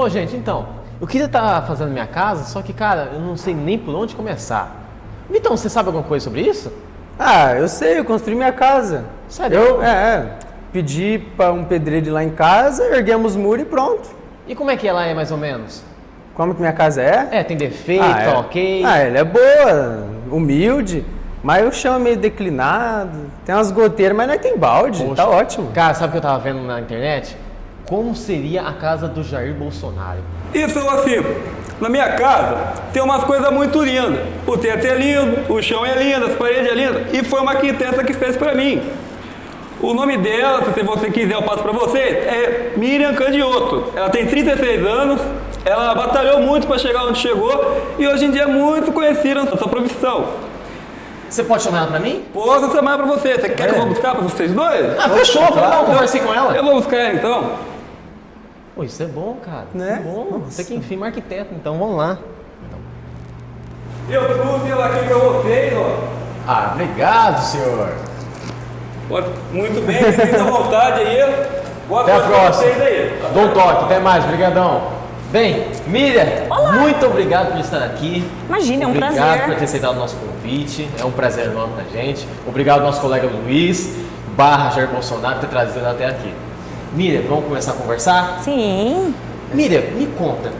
Ô, gente, então, eu queria estar fazendo minha casa, só que, cara, eu não sei nem por onde começar. Vitão, você sabe alguma coisa sobre isso? Ah, eu sei, eu construí minha casa. Sério? Pedi para um pedreiro ir lá em casa, erguemos o muro e pronto. E como é que ela é, mais ou menos? Como que minha casa é? É, tem defeito, ok? Ah, ela é boa, humilde, mas o chão é meio declinado, tem umas goteiras, mas não tem balde, Poxa. tá ótimo. Cara, sabe o que eu tava vendo na internet? Como seria a casa do Jair Bolsonaro? Isso, assim, na minha casa tem umas coisas muito lindas. O teto é lindo, o chão é lindo, as paredes é lindas. E foi uma arquiteta que fez pra mim. O nome dela, se você quiser eu passo pra vocês, é Miriam Candioto. Ela tem 36 anos, ela batalhou muito para chegar onde chegou e hoje em dia é muito conhecida na sua profissão. Você pode chamar ela pra mim? Posso chamar pra você. Você quer que eu vou buscar pra vocês dois? Ah, fechou, vamos lá, eu conversei com ela. Eu vou buscar ela então. Pô, isso é bom, cara. Né? Isso é bom. Você que enfim, um arquiteto, então vamos lá. Eu trouxe ela aqui pra vocês, ó. Ah, obrigado, senhor. Muito bem, fiquem à vontade aí. Boa Até a sorte pra próxima. vocês aí. Dou um toque, até mais, brigadão. Bem, Miriam, Olá. muito obrigado por estar aqui. Imagina, é um Obrigado prazer. por ter aceitado o nosso convite. É um prazer enorme pra gente. Obrigado ao nosso colega Luiz, Jair Bolsonaro, por ter trazido ela até aqui. Miriam, vamos começar a conversar? Sim, Miriam, me conta,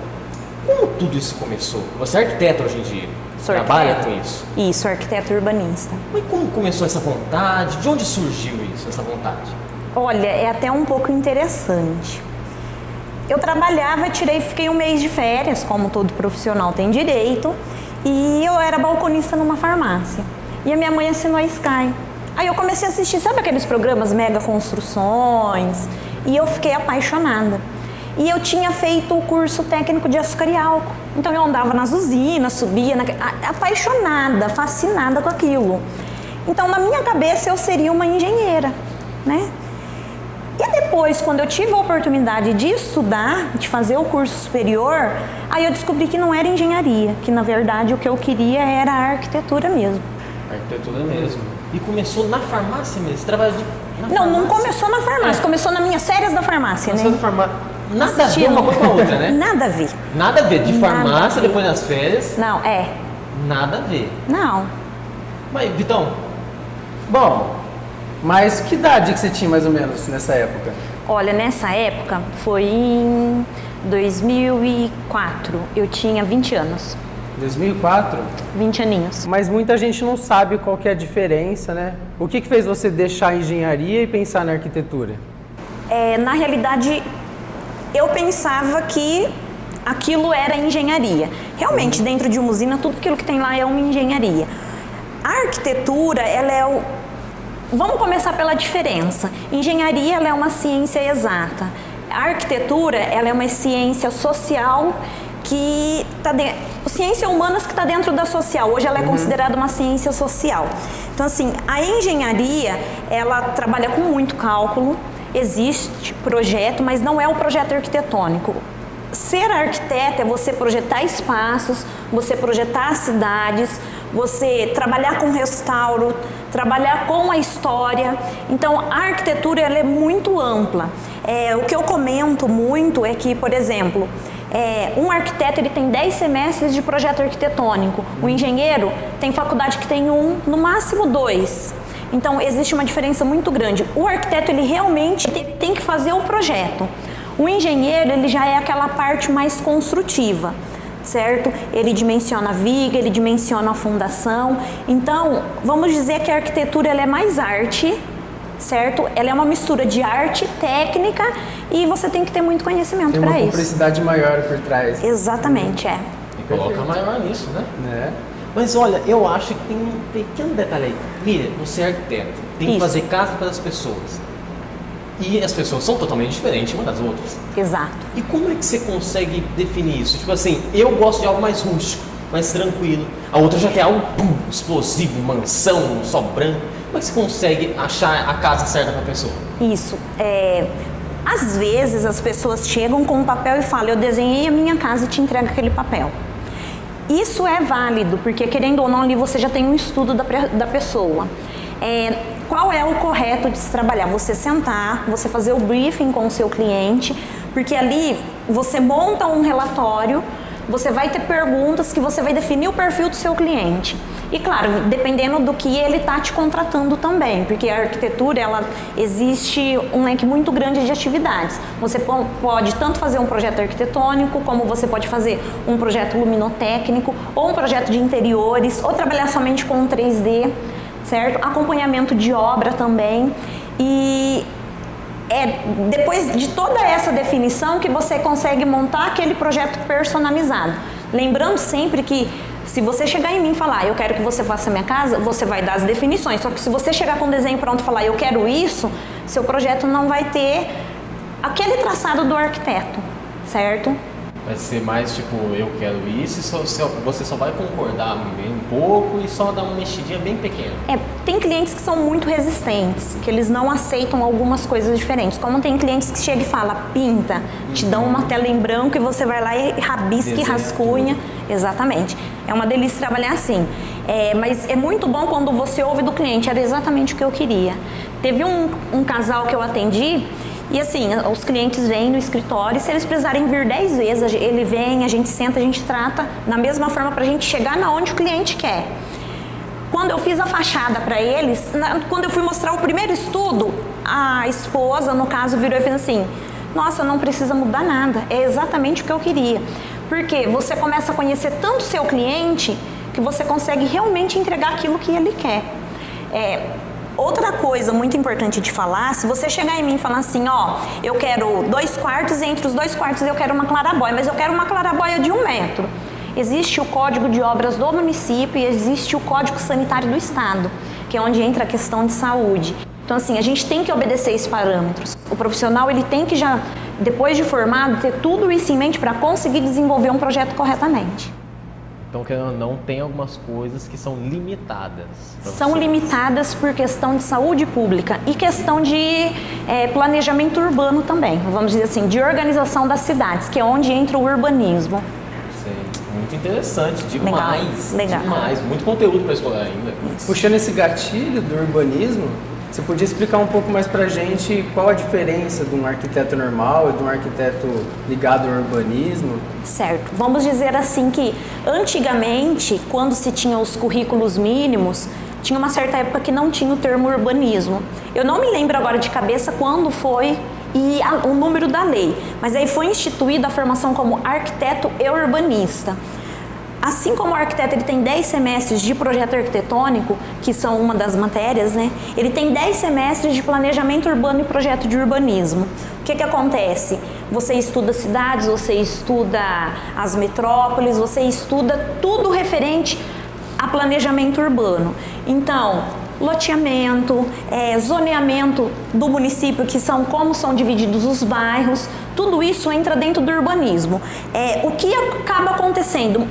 como tudo isso começou? Você é arquiteta hoje em dia, sou trabalha arquiteta. com isso. Isso, arquiteto urbanista. Mas como começou essa vontade? De onde surgiu isso, essa vontade? Olha, é até um pouco interessante. Eu trabalhava, fiquei um mês de férias, como todo profissional tem direito, e eu era balconista numa farmácia. E a minha mãe assinou a Sky. Aí eu comecei a assistir, sabe aqueles programas Mega Construções? E eu fiquei apaixonada. E eu tinha feito o curso técnico de açúcar e álcool. Então eu andava nas usinas, subia, apaixonada, fascinada com aquilo. Então na minha cabeça eu seria uma engenheira, né? E depois, quando eu tive a oportunidade de estudar, de fazer o curso superior, aí eu descobri que não era engenharia, que na verdade o que eu queria era a arquitetura mesmo. Arquitetura mesmo. E começou na farmácia mesmo? Você trabalha na Não, farmácia? não começou na farmácia, começou nas minhas férias da farmácia, Começou né? na farmácia. Nada a ver Assistindo. uma coisa com a outra, né? Nada a ver. Nada a ver. De Nada farmácia, a ver. depois nas férias, Não, nada a ver. não. Mas, Vitão, Bom, mas que idade que você tinha mais ou menos nessa época? Olha, nessa época, foi em 2004, eu tinha 20 anos, 2004? 20 aninhos. Mas muita gente não sabe qual que é a diferença, né? O que fez você deixar a engenharia e pensar na arquitetura? Na realidade, eu pensava que aquilo era engenharia. Realmente, dentro de uma usina, tudo aquilo que tem lá é uma engenharia. A arquitetura, ela é o... Vamos começar pela diferença. Engenharia, ela é uma ciência exata. A arquitetura, ela é uma ciência social que está dentro... Ciência humanas que está dentro da social. Hoje ela é considerada uma ciência social. Então, assim, a engenharia, ela trabalha com muito cálculo. Existe projeto, mas não é o projeto arquitetônico. Ser arquiteto é você projetar espaços, você projetar cidades, você trabalhar com restauro, trabalhar com a história. Então, a arquitetura ela é muito ampla. O que eu comento muito é que, por exemplo, um arquiteto ele tem 10 semestres de projeto arquitetônico. O engenheiro tem faculdade que tem 1, no máximo 2. Então, existe uma diferença muito grande. O arquiteto, ele realmente tem que fazer o projeto. O engenheiro, ele já é aquela parte mais construtiva, certo? Ele dimensiona a viga, ele dimensiona a fundação. Então, vamos dizer que a arquitetura ela é mais arte, certo? Ela é uma mistura de arte, técnica e você tem que ter muito conhecimento Tem para uma isso. complexidade maior por trás. Exatamente, e coloca maior nisso, né? Né? Mas olha, eu acho que tem um pequeno detalhe aí. Mira, você é arquiteto, tem que Isso. fazer casa para as pessoas. E as pessoas são totalmente diferentes umas das outras. Exato. E como é que você consegue definir isso? Tipo assim, eu gosto de algo mais rústico, mais tranquilo. A outra já quer algo explosivo, mansão, só branco. Como é que você consegue achar a casa certa para a pessoa? Isso. Às vezes as pessoas chegam com um papel e falam, eu desenhei a minha casa e te entrego aquele papel. Isso é válido, porque querendo ou não ali você já tem um estudo da pessoa. Qual é o correto de se trabalhar? Você sentar, você fazer o briefing com o seu cliente, Porque ali você monta um relatório, você vai ter perguntas que você vai definir o perfil do seu cliente. E claro, dependendo do que ele está te contratando também, porque a arquitetura, ela existe um leque muito grande de atividades. Você pode tanto fazer um projeto arquitetônico, como você pode fazer um projeto luminotécnico, ou um projeto de interiores, ou trabalhar somente com 3D, certo? Acompanhamento de obra também. E depois de toda essa definição que você consegue montar aquele projeto personalizado. Lembrando sempre que se você chegar em mim e falar, eu quero que você faça a minha casa, você vai dar as definições. Só que se você chegar com o desenho pronto e falar, eu quero isso, seu projeto não vai ter aquele traçado do arquiteto, certo? Vai ser mais tipo, eu quero isso e você só vai concordar bem um pouco e só dar uma mexidinha bem pequena. Tem clientes que são muito resistentes, que eles não aceitam algumas coisas diferentes. Como tem clientes que chegam e falam, pinta, te dão uma tela em branco e você vai lá e rabisca e rascunha. Exatamente. É uma delícia trabalhar assim. Mas é muito bom quando você ouve do cliente, era exatamente o que eu queria. Teve um casal que eu atendi, e assim, os clientes vêm no escritório, se eles precisarem vir 10 vezes, ele vem, a gente senta, a gente trata da mesma forma pra gente chegar na onde o cliente quer. Quando eu fiz a fachada para eles, quando eu fui mostrar o primeiro estudo, a esposa, no caso, virou e fez assim, nossa, não precisa mudar nada, é exatamente o que eu queria. Porque você começa a conhecer tanto o seu cliente, que você consegue realmente entregar aquilo que ele quer. Outra coisa muito importante de falar, se você chegar em mim e falar assim, ó, eu quero 2 quartos e entre os 2 quartos eu quero uma clarabóia, mas eu quero uma clarabóia de 1 metro. Existe o Código de Obras do município e existe o Código Sanitário do Estado, que é onde entra a questão de saúde. Então assim, a gente tem que obedecer esses parâmetros. O profissional, ele tem que já, depois de formado, ter tudo isso em mente para conseguir desenvolver um projeto corretamente. Então, querendo ou não, tem algumas coisas que são limitadas. São limitadas por questão de saúde pública e questão de planejamento urbano também, vamos dizer assim, de organização das cidades, que é onde entra o urbanismo. Sim, muito interessante, demais. Legal. Demais, muito conteúdo para explorar ainda. Puxando esse gatilho do urbanismo, você podia explicar um pouco mais pra gente qual a diferença de um arquiteto normal e de um arquiteto ligado ao urbanismo? Certo. Vamos dizer assim que antigamente, quando se tinha os currículos mínimos, tinha uma certa época que não tinha o termo urbanismo. Eu não me lembro agora de cabeça quando foi e o número da lei, mas aí foi instituída a formação como arquiteto e urbanista. Assim como o arquiteto ele tem 10 semestres de projeto arquitetônico, que são uma das matérias, né? Ele tem 10 semestres de planejamento urbano e projeto de urbanismo. O que acontece? Você estuda cidades, você estuda as metrópoles, você estuda tudo referente a planejamento urbano. Então, loteamento, zoneamento do município, que são como são divididos os bairros, tudo isso entra dentro do urbanismo. O que acaba acontecendo?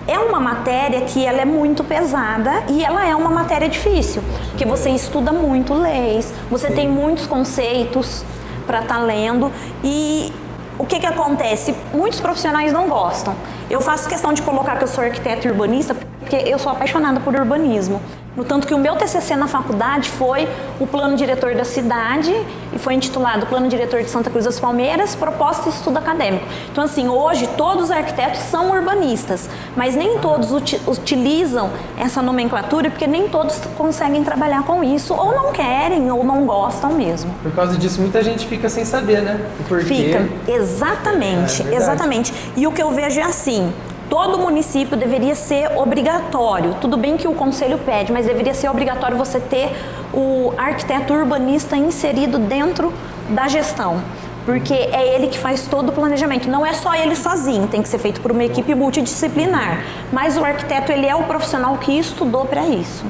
É uma matéria que ela é muito pesada e ela é uma matéria difícil, porque você estuda muito leis, você tem muitos conceitos para estar lendo e o que acontece? Muitos profissionais não gostam. Eu faço questão de colocar que eu sou arquiteta e urbanista porque eu sou apaixonada por urbanismo. No tanto que o meu TCC na faculdade foi o plano diretor da cidade e foi intitulado Plano Diretor de Santa Cruz das Palmeiras, Proposta e Estudo Acadêmico. Então assim, hoje todos os arquitetos são urbanistas, mas nem todos utilizam essa nomenclatura porque nem todos conseguem trabalhar com isso, ou não querem, ou não gostam mesmo. Por causa disso, muita gente fica sem saber, né? O porquê. Fica, exatamente, exatamente. E o que eu vejo é assim, todo município deveria ser obrigatório, tudo bem que o conselho pede, mas deveria ser obrigatório você ter o arquiteto urbanista inserido dentro da gestão, porque é ele que faz todo o planejamento, não é só ele sozinho, tem que ser feito por uma equipe multidisciplinar, mas o arquiteto ele é o profissional que estudou para isso.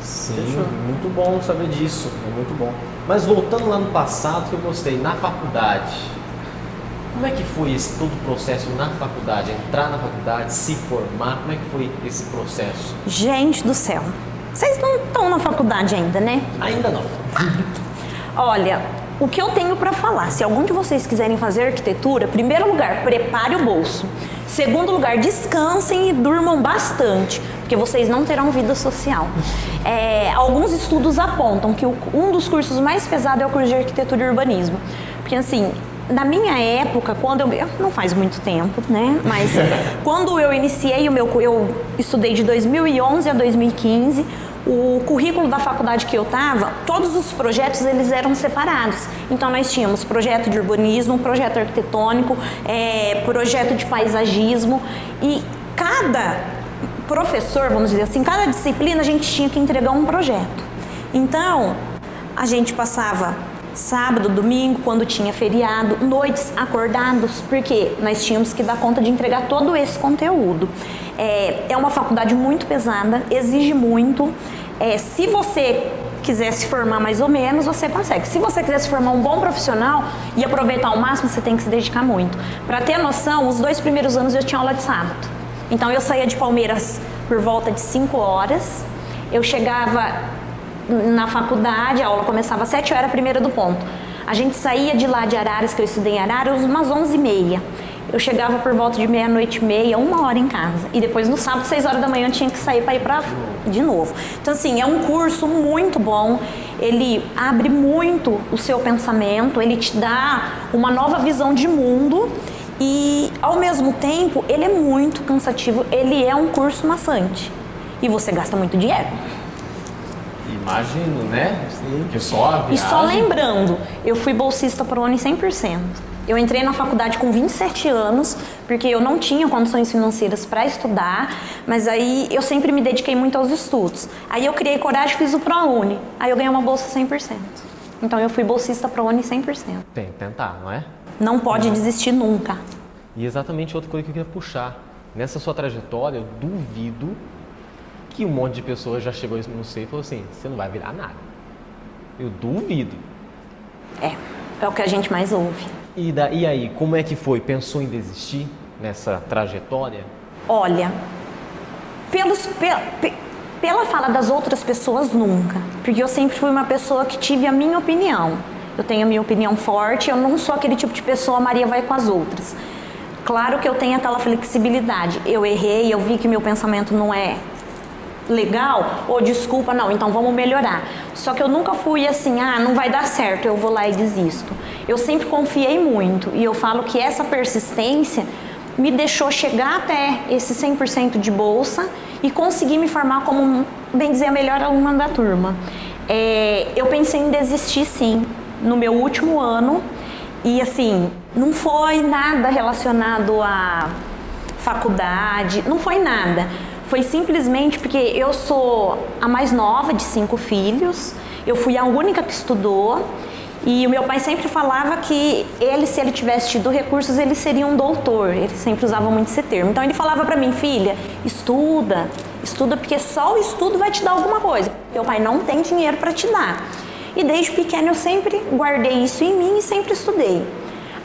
Sim, muito bom saber disso, é muito bom. Mas voltando lá no passado, que eu gostei, na faculdade, como é que foi todo o processo na faculdade? Entrar na faculdade, se formar, como é que foi esse processo? Gente do céu, vocês não estão na faculdade ainda, né? Ainda não. Olha, o que eu tenho para falar, se algum de vocês quiserem fazer arquitetura, primeiro lugar, prepare o bolso. Segundo lugar, descansem e durmam bastante, porque vocês não terão vida social. Alguns estudos apontam que um dos cursos mais pesados é o curso de arquitetura e urbanismo. Porque assim, Na minha época, quando não faz muito tempo, né? Mas quando eu iniciei eu estudei de 2011 a 2015. O currículo da faculdade que eu estava, todos os projetos eles eram separados. Então nós tínhamos projeto de urbanismo, projeto arquitetônico, projeto de paisagismo, e cada professor, vamos dizer assim, cada disciplina a gente tinha que entregar um projeto. Então a gente passava sábado, domingo, quando tinha feriado, noites acordados, porque nós tínhamos que dar conta de entregar todo esse conteúdo. É uma faculdade muito pesada, exige muito. Se você quiser se formar mais ou menos, você consegue. Se você quiser se formar um bom profissional e aproveitar ao máximo, você tem que se dedicar muito. Para ter noção, os 2 primeiros anos eu tinha aula de sábado. Então eu saía de Palmeiras por volta de 5 horas, eu chegava na faculdade, a aula começava às 7, eu era a primeira do ponto. A gente saía de lá de Araras, que eu estudei em Araras, umas 11h30. Eu chegava por volta de 00:30, 1 hora em casa. E depois no sábado, 6 horas da manhã, eu tinha que sair para ir de novo. Então assim, é um curso muito bom, ele abre muito o seu pensamento, ele te dá uma nova visão de mundo e ao mesmo tempo, ele é muito cansativo, ele é um curso maçante. E você gasta muito dinheiro. Imagino, né? Sim. Que só a viagem... E só lembrando, eu fui bolsista ProUni 100%. Eu entrei na faculdade com 27 anos, porque eu não tinha condições financeiras para estudar, mas aí eu sempre me dediquei muito aos estudos. Aí eu criei coragem e fiz o ProUni. Aí eu ganhei uma bolsa 100%. Então eu fui bolsista ProUni 100%. Tem que tentar, não é? Não pode desistir nunca. E exatamente outra coisa que eu queria puxar. Nessa sua trajetória, eu duvido que um monte de pessoas já chegou no você e falou assim, você não vai virar nada. Eu duvido. É o que a gente mais ouve. E aí, como é que foi? Pensou em desistir nessa trajetória? Olha, pela fala das outras pessoas, nunca. Porque eu sempre fui uma pessoa que tive a minha opinião. Eu tenho a minha opinião forte, eu não sou aquele tipo de pessoa, Maria vai com as outras. Claro que eu tenho aquela flexibilidade. Eu errei, eu vi que meu pensamento não é legal, ou desculpa, não, então vamos melhorar. Só que eu nunca fui assim, não vai dar certo, eu vou lá e desisto. Eu sempre confiei muito e eu falo que essa persistência me deixou chegar até esse 100% de bolsa e conseguir me formar como, bem dizer, a melhor aluna da turma. Eu pensei em desistir sim, no meu último ano, e assim, não foi nada relacionado à faculdade, não foi nada. Foi simplesmente porque eu sou a mais nova de 5 filhos, eu fui a única que estudou e o meu pai sempre falava que ele, se ele tivesse tido recursos, ele seria um doutor, ele sempre usava muito esse termo. Então ele falava pra mim, filha, estuda porque só o estudo vai te dar alguma coisa. Meu pai não tem dinheiro para te dar. E desde pequena eu sempre guardei isso em mim e sempre estudei.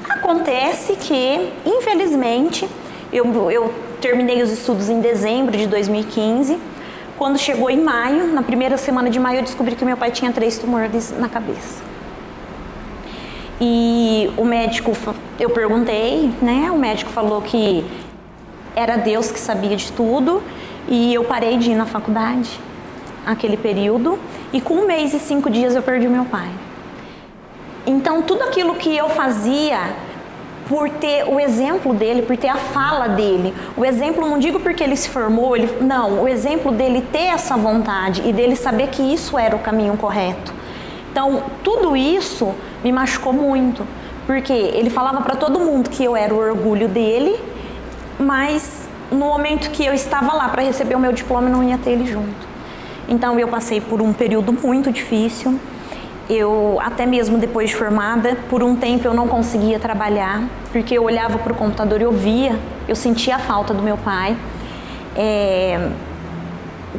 Acontece que, infelizmente, eu terminei os estudos em dezembro de 2015. Quando chegou em maio, na primeira semana de maio, eu descobri que meu pai tinha 3 tumores na cabeça. E o médico, eu perguntei, né? O médico falou que era Deus que sabia de tudo. E eu parei de ir na faculdade, aquele período. E com 1 mês e 5 dias eu perdi o meu pai. Então tudo aquilo que eu fazia, por ter o exemplo dele, por ter a fala dele. O exemplo, não digo porque ele se formou, não, o exemplo dele ter essa vontade e dele saber que isso era o caminho correto. Então, tudo isso me machucou muito, porque ele falava para todo mundo que eu era o orgulho dele, mas no momento que eu estava lá para receber o meu diploma, eu não ia ter ele junto. Então, eu passei por um período muito difícil. Eu, até mesmo depois de formada, por um tempo eu não conseguia trabalhar, porque eu olhava para o computador e eu sentia a falta do meu pai.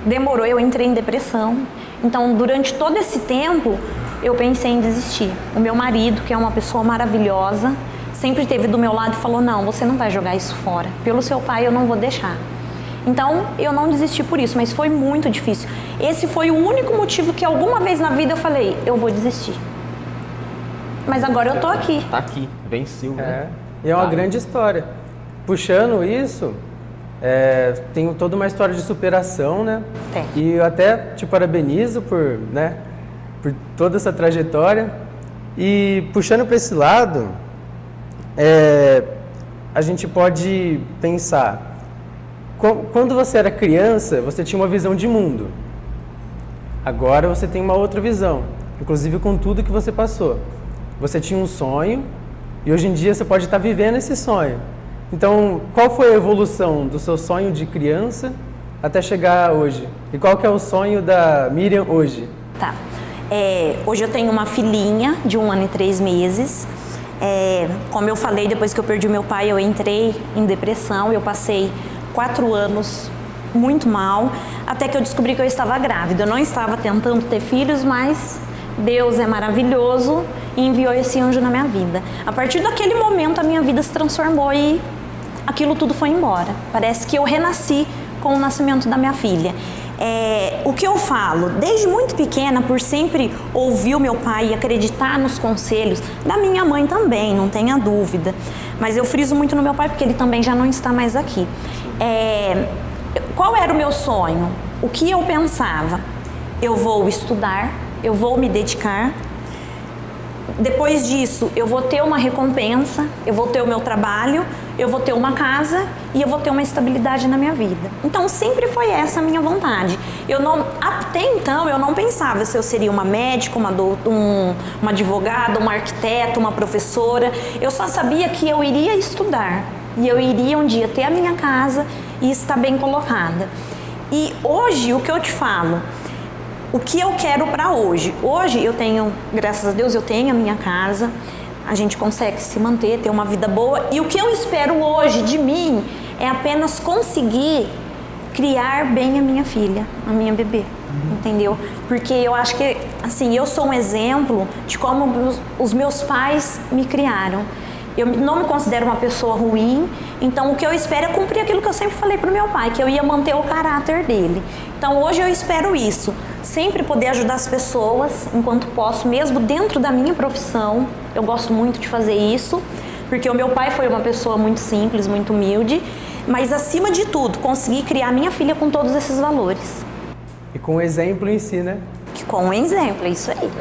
Demorou, eu entrei em depressão. Então, durante todo esse tempo, eu pensei em desistir. O meu marido, que é uma pessoa maravilhosa, sempre esteve do meu lado e falou, não, você não vai jogar isso fora. Pelo seu pai, eu não vou deixar. Então, eu não desisti por isso, mas foi muito difícil. Esse foi o único motivo que alguma vez na vida eu falei, eu vou desistir. Mas agora eu tô aqui. Tá aqui, venceu, né? E é uma grande história. Puxando isso, tem toda uma história de superação, né? Tem. E eu até te parabenizo por toda essa trajetória. E puxando para esse lado, a gente pode pensar, quando você era criança, você tinha uma visão de mundo. Agora você tem uma outra visão, inclusive com tudo que você passou. Você tinha um sonho e hoje em dia você pode estar vivendo esse sonho. Então, qual foi a evolução do seu sonho de criança até chegar hoje? E qual que é o sonho da Miriam hoje? Tá. Hoje eu tenho uma filhinha de 1 ano e 3 meses. Como eu falei, depois que eu perdi meu pai, eu entrei em depressão. Eu passei 4 anos muito mal, até que eu descobri que eu estava grávida. Eu não estava tentando ter filhos, mas Deus é maravilhoso e enviou esse anjo na minha vida. A partir daquele momento, a minha vida se transformou e aquilo tudo foi embora. Parece que eu renasci com o nascimento da minha filha. O que eu falo, desde muito pequena, por sempre ouvir o meu pai e acreditar nos conselhos, da minha mãe também, não tenha dúvida. Mas eu friso muito no meu pai porque ele também já não está mais aqui. Qual era o meu sonho? O que eu pensava? Eu vou estudar, eu vou me dedicar. Depois disso, eu vou ter uma recompensa, eu vou ter o meu trabalho, eu vou ter uma casa e eu vou ter uma estabilidade na minha vida. Então, sempre foi essa a minha vontade. Até então, eu não pensava se eu seria uma médica, uma advogada, uma arquiteta, uma professora. Eu só sabia que eu iria estudar e eu iria um dia ter a minha casa e estar bem colocada. E hoje, o que eu te falo? O que eu quero para hoje? Hoje eu tenho, graças a Deus, eu tenho a minha casa, a gente consegue se manter, ter uma vida boa. E o que eu espero hoje de mim é apenas conseguir criar bem a minha filha, a minha bebê, entendeu? Porque eu acho que, assim, eu sou um exemplo de como os meus pais me criaram. Eu não me considero uma pessoa ruim, então o que eu espero é cumprir aquilo que eu sempre falei pro meu pai, que eu ia manter o caráter dele. Então hoje eu espero isso, sempre poder ajudar as pessoas enquanto posso, mesmo dentro da minha profissão. Eu gosto muito de fazer isso, porque o meu pai foi uma pessoa muito simples, muito humilde, mas acima de tudo, conseguir criar minha filha com todos esses valores. E com o exemplo em si, né? Com o exemplo, é isso aí.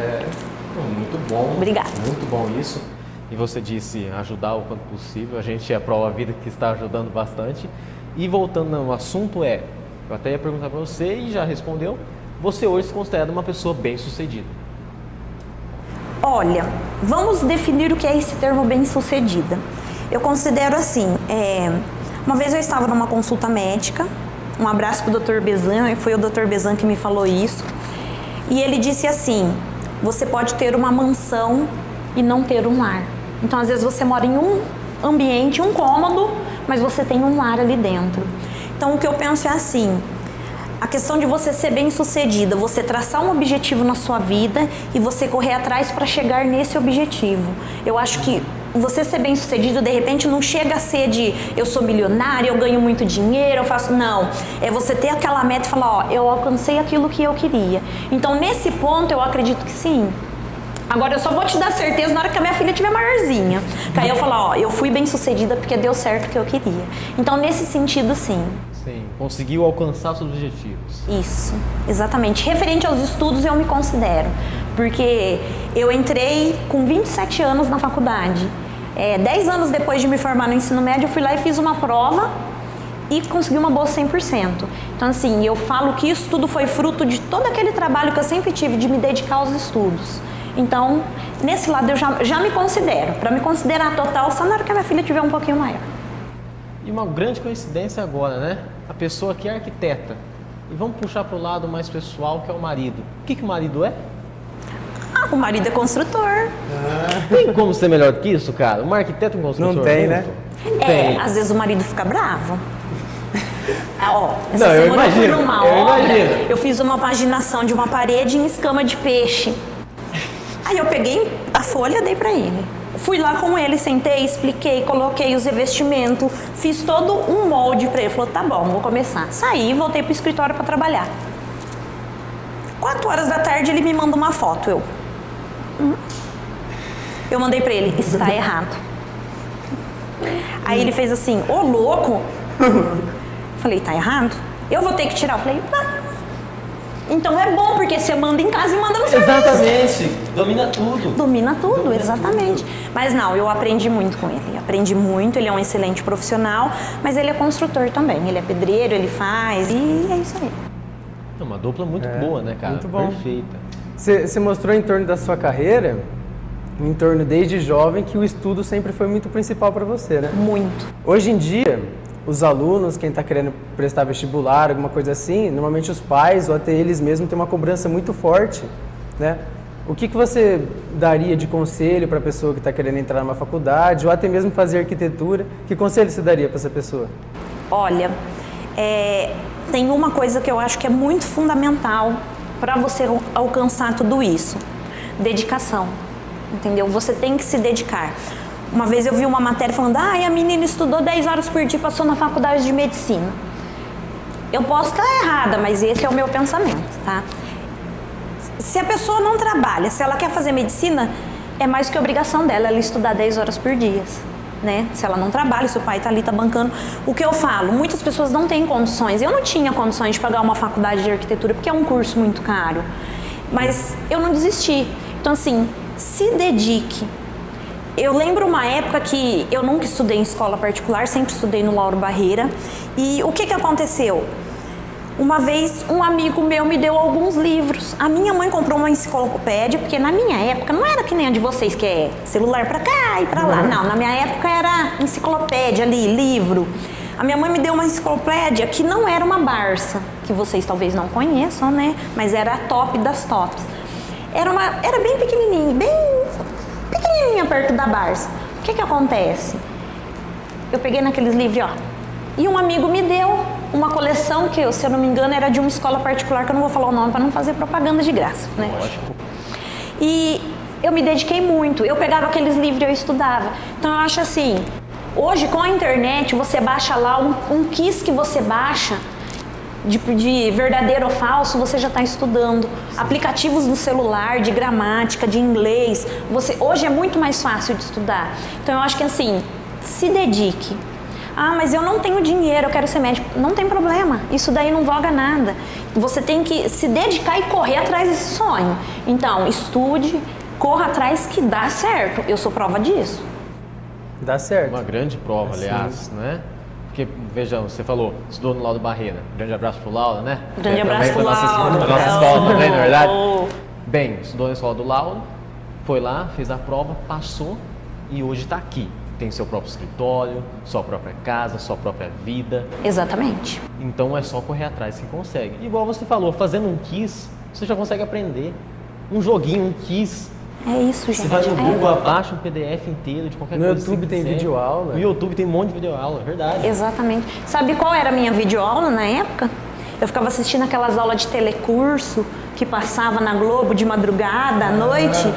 Muito bom. Obrigada. Muito bom isso. E você disse ajudar o quanto possível, a gente é prova a vida que está ajudando bastante. E voltando ao assunto eu até ia perguntar para você e já respondeu, você hoje se considera uma pessoa bem-sucedida? Olha, vamos definir o que é esse termo bem-sucedida. Eu considero assim, uma vez eu estava numa consulta médica, um abraço para o Dr. Bezan, foi o Dr. Bezan que me falou isso, e ele disse assim, você pode ter uma mansão e não ter um lar. Então, às vezes, você mora em um ambiente, um cômodo, mas você tem um lar ali dentro. Então, o que eu penso é assim, a questão de você ser bem-sucedida, você traçar um objetivo na sua vida e você correr atrás para chegar nesse objetivo. Eu acho que você ser bem-sucedido, de repente, não chega a ser de eu sou milionário, eu ganho muito dinheiro, eu faço... Não, é você ter aquela meta e falar, eu alcancei aquilo que eu queria. Então, nesse ponto, eu acredito que sim. Agora, eu só vou te dar certeza na hora que a minha filha estiver maiorzinha. Que aí eu falar, eu fui bem-sucedida porque deu certo o que eu queria. Então, nesse sentido, sim. Sim, conseguiu alcançar seus objetivos. Isso, exatamente. Referente aos estudos, eu me considero. Porque eu entrei com 27 anos na faculdade. 10 anos depois de me formar no ensino médio, eu fui lá e fiz uma prova e consegui uma bolsa 100%. Então, assim, eu falo que isso tudo foi fruto de todo aquele trabalho que eu sempre tive de me dedicar aos estudos. Então, nesse lado eu já me considero. Para me considerar total, só na hora que a minha filha tiver um pouquinho maior. E uma grande coincidência agora, né? A pessoa que é arquiteta. E vamos puxar para o lado mais pessoal, que é o marido. O que o marido é? O marido é construtor. Tem como ser melhor do que isso, cara? Um arquiteto e um construtor? Não tem, né? Tem. Às vezes o marido fica bravo. Não, eu imagino. Eu fiz uma paginação de uma parede em escama de peixe. Aí eu peguei a folha, dei pra ele. Fui lá com ele, sentei, expliquei, coloquei os revestimentos, fiz todo um molde pra ele. Ele falou, tá bom, vou começar. Saí e voltei pro escritório pra trabalhar. 4 horas da tarde ele me manda uma foto. Eu mandei pra ele, está errado. Aí ele fez assim, ô louco. Falei, tá errado? Eu vou ter que tirar. Eu falei, vai. Então é bom, porque você manda em casa e manda no serviço. Exatamente, domina tudo. Domina tudo, exatamente. Mas não, eu aprendi muito com ele. Aprendi muito, ele é um excelente profissional, mas ele é construtor também. Ele é pedreiro, ele faz e é isso aí. É uma dupla muito boa, né, cara? muito bom. Perfeita. Você mostrou em torno da sua carreira, em torno desde jovem, que o estudo sempre foi muito principal para você, né? Muito. Hoje em dia, os alunos, quem está querendo prestar vestibular, alguma coisa assim, normalmente os pais ou até eles mesmos têm uma cobrança muito forte, né? O que você daria de conselho para a pessoa que está querendo entrar numa faculdade ou até mesmo fazer arquitetura? Que conselho você daria para essa pessoa? Olha, tem uma coisa que eu acho que é muito fundamental para você alcançar tudo isso. Dedicação, entendeu? Você tem que se dedicar. Uma vez eu vi uma matéria falando, a menina estudou 10 horas por dia e passou na faculdade de medicina. Eu posso estar errada, mas esse é o meu pensamento, tá? Se a pessoa não trabalha, se ela quer fazer medicina, é mais que obrigação dela ela estudar 10 horas por dia, né? Se ela não trabalha, se o pai tá ali, tá bancando. O que eu falo, muitas pessoas não têm condições. Eu não tinha condições de pagar uma faculdade de arquitetura, porque é um curso muito caro. Mas eu não desisti. Então, assim, se dedique. Eu lembro uma época que eu nunca estudei em escola particular, sempre estudei no Lauro Barreira. E o que aconteceu? Uma vez um amigo meu me deu alguns livros. A minha mãe comprou uma enciclopédia, porque na minha época não era que nem a de vocês, que é celular pra cá e pra lá. Não, na minha época era enciclopédia ali, livro. A minha mãe me deu uma enciclopédia que não era uma Barça, que vocês talvez não conheçam, né? Mas era a top das tops. Era bem pequenininha perto da Barça. O que acontece? Eu peguei naqueles livros, ó, e um amigo me deu uma coleção que, se eu não me engano, era de uma escola particular, que eu não vou falar o nome para não fazer propaganda de graça, né? Lógico. E eu me dediquei muito. Eu pegava aqueles livros e eu estudava. Então eu acho assim, hoje com a internet você baixa lá um quiz que você baixa de verdadeiro ou falso, você já está estudando. Aplicativos no celular, de gramática, de inglês. Hoje é muito mais fácil de estudar. Então eu acho que assim, se dedique. Mas eu não tenho dinheiro, eu quero ser médico. Não tem problema, isso daí não voga nada. Você tem que se dedicar e correr atrás desse sonho. Então, estude, corra atrás que dá certo. Eu sou prova disso. Dá certo. Uma grande prova, aliás, né? Porque, vejam, você falou, estudou no Lauro Barreira. Grande abraço pro Lauro, né? Grande abraço pro Lauro. Da nossa escola também, não é verdade? Bem, estudou na escola do Lauro, foi lá, fez a prova, passou e hoje está aqui. Tem seu próprio escritório, sua própria casa, sua própria vida. Exatamente. Então é só correr atrás que consegue. Igual você falou, fazendo um quiz, você já consegue aprender. Um joguinho, um quiz. É isso, gente. Você vai no Google, abaixa um PDF inteiro de qualquer coisa. No YouTube tem videoaula. No YouTube tem um monte de videoaula, é verdade. Exatamente. Sabe qual era a minha videoaula na época? Eu ficava assistindo aquelas aulas de telecurso que passava na Globo de madrugada, à noite.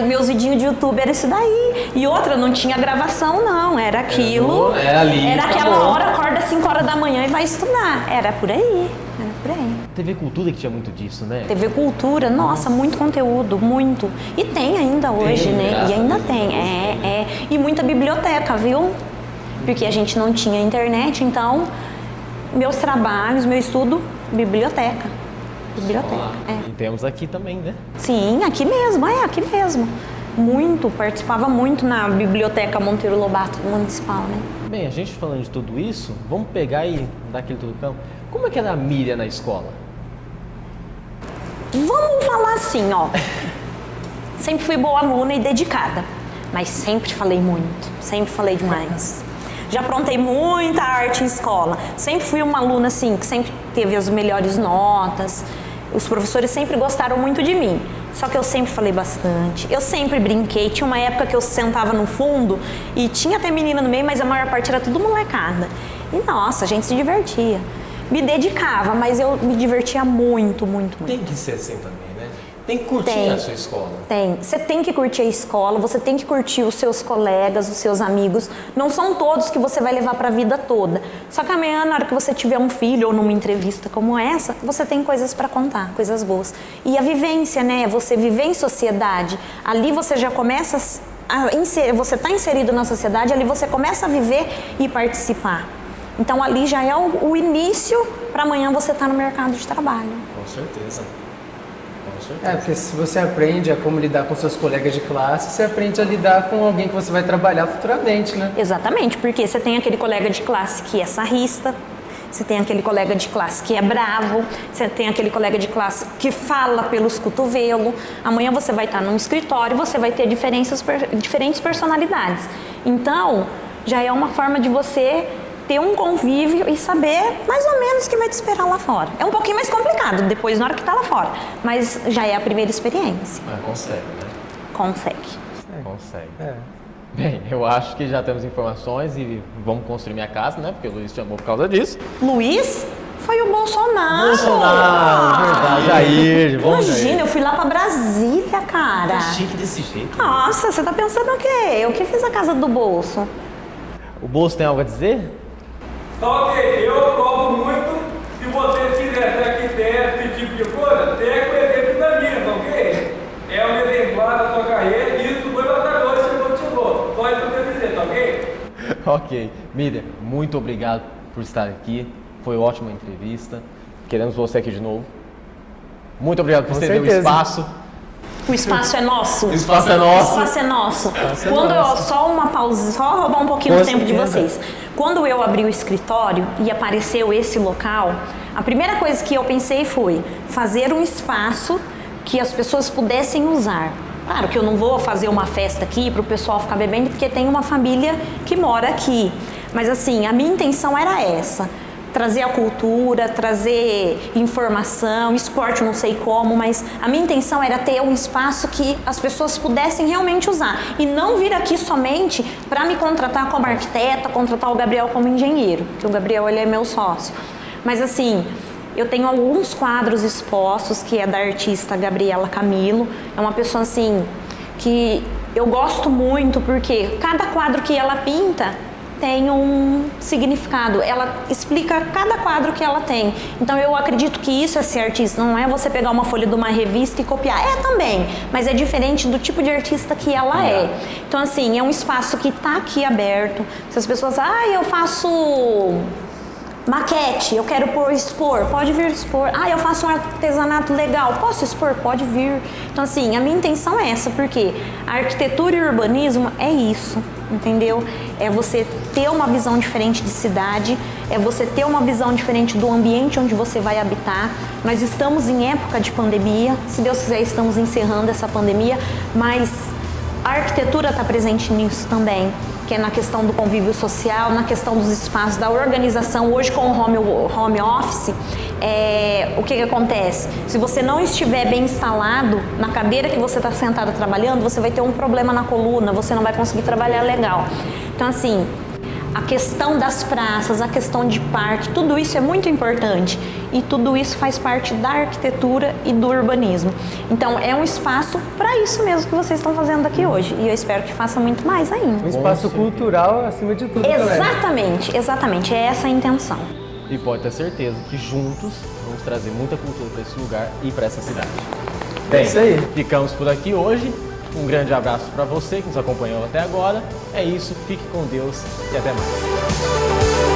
Meus vidinhos de YouTube era isso daí. E outra, não tinha gravação, não. Era aquilo. Era ali. Era aquela hora, acorda às 5 horas da manhã e vai estudar. Era por aí. TV Cultura que tinha muito disso, né? TV Cultura, nossa, muito conteúdo, muito. E tem ainda hoje, né? E ainda tem. E muita biblioteca, viu? Porque a gente não tinha internet, então meus trabalhos, meu estudo, biblioteca. E temos aqui também, né? Sim, aqui mesmo. Muito, participava muito na Biblioteca Monteiro Lobato Municipal, né? Bem, a gente falando de tudo isso, vamos pegar e dar aquele tudo. Como é que era a Miriam na escola? Vamos falar assim, ó. Sempre fui boa aluna e dedicada, mas sempre falei muito, sempre falei demais. Já aprontei muita arte em escola. Sempre fui uma aluna assim, que sempre teve as melhores notas. Os professores sempre gostaram muito de mim. Só que eu sempre falei bastante. Eu sempre brinquei. Tinha uma época que eu sentava no fundo e tinha até menina no meio, mas a maior parte era tudo molecada. E nossa, a gente se divertia. Me dedicava, mas eu me divertia muito. Tem que ser assim também, né? Tem que curtir a sua escola. Tem. Você tem que curtir a escola, você tem que curtir os seus colegas, os seus amigos. Não são todos que você vai levar para a vida toda. Só que amanhã, na hora que você tiver um filho ou numa entrevista como essa, você tem coisas para contar, coisas boas. E a vivência, né? Você viver em sociedade. Ali você já começa você está inserido na sociedade, ali você começa a viver e participar. Então ali já é o início para amanhã você estar no mercado de trabalho. Com certeza. Com certeza. Porque se você aprende a como lidar com seus colegas de classe, você aprende a lidar com alguém que você vai trabalhar futuramente, né? Exatamente, porque você tem aquele colega de classe que é sarrista, você tem aquele colega de classe que é bravo, você tem aquele colega de classe que fala pelos cotovelos. Amanhã você vai estar num escritório, você vai ter diferentes personalidades. Então, já é uma forma de você ter um convívio e saber mais ou menos o que vai te esperar lá fora. É um pouquinho mais complicado depois na hora que tá lá fora, mas já é a primeira experiência. Consegue, né? É. Bem, eu acho que já temos informações e vamos construir minha casa, né? Porque o Luiz chamou por causa disso. Luiz? Foi o Bolsonaro. Verdade. Jair, vamos Imagina, Jair. eu fui lá pra Brasília, cara. Chique desse jeito. Nossa, você tá pensando o quê? Eu que fiz a casa do bolso. O Bolso tem algo a dizer? Tá ok, eu aprovo muito. Se você quiser ter arquiteto, esse tipo de coisa, tem com o exemplo da minha, tá ok? É um exemplar da sua carreira e isso foi batalhador, chegou. Só isso que eu quero dizer, tá ok? Ok. Miriam, muito obrigado por estar aqui. Foi ótima entrevista. Queremos você aqui de novo. Muito obrigado por Com ceder o certeza. espaço. O espaço é nosso. O espaço é nosso. O espaço é nosso. é Quando eu, nosso. só uma pausa, só roubar um pouquinho Com do tempo de certeza. vocês. Quando eu abri o escritório e apareceu esse local, a primeira coisa que eu pensei foi fazer um espaço que as pessoas pudessem usar. Claro que eu não vou fazer uma festa aqui para o pessoal ficar bebendo, porque tem uma família que mora aqui. Mas assim, a minha intenção era essa. Trazer a cultura, trazer informação, esporte eu não sei como, mas a minha intenção era ter um espaço que as pessoas pudessem realmente usar e não vir aqui somente para me contratar como arquiteta, contratar o Gabriel como engenheiro, porque o Gabriel ele é meu sócio. Mas assim, eu tenho alguns quadros expostos que é da artista Gabriela Camilo, é uma pessoa assim que eu gosto muito porque cada quadro que ela pinta tem um significado, ela explica cada quadro que ela tem. Então eu acredito que isso é ser artista, não é você pegar uma folha de uma revista e copiar. É também, mas é diferente do tipo de artista que ela é. Então assim, é um espaço que está aqui aberto. Se as pessoas, eu faço maquete, eu quero expor, pode vir expor. Eu faço um artesanato legal, posso expor? Pode vir. Então assim, a minha intenção é essa, porque a arquitetura e o urbanismo é isso, entendeu? É você ter uma visão diferente de cidade, é você ter uma visão diferente do ambiente onde você vai habitar. Nós estamos em época de pandemia, se Deus quiser estamos encerrando essa pandemia, mas a arquitetura está presente nisso também, que é na questão do convívio social, na questão dos espaços, da organização. Hoje com o home office, o que acontece? Se você não estiver bem instalado na cadeira que você está sentado trabalhando, você vai ter um problema na coluna, você não vai conseguir trabalhar legal. Então assim, a questão das praças, a questão de parque, tudo isso é muito importante e tudo isso faz parte da arquitetura e do urbanismo. Então é um espaço para isso mesmo que vocês estão fazendo aqui hoje e eu espero que façam muito mais ainda. Um espaço cultural acima de tudo também. Exatamente, é essa a intenção. E pode ter certeza que juntos vamos trazer muita cultura para esse lugar e para essa cidade. Bem, isso aí. ficamos por aqui hoje. Um grande abraço para você que nos acompanhou até agora. É isso, fique com Deus e até mais.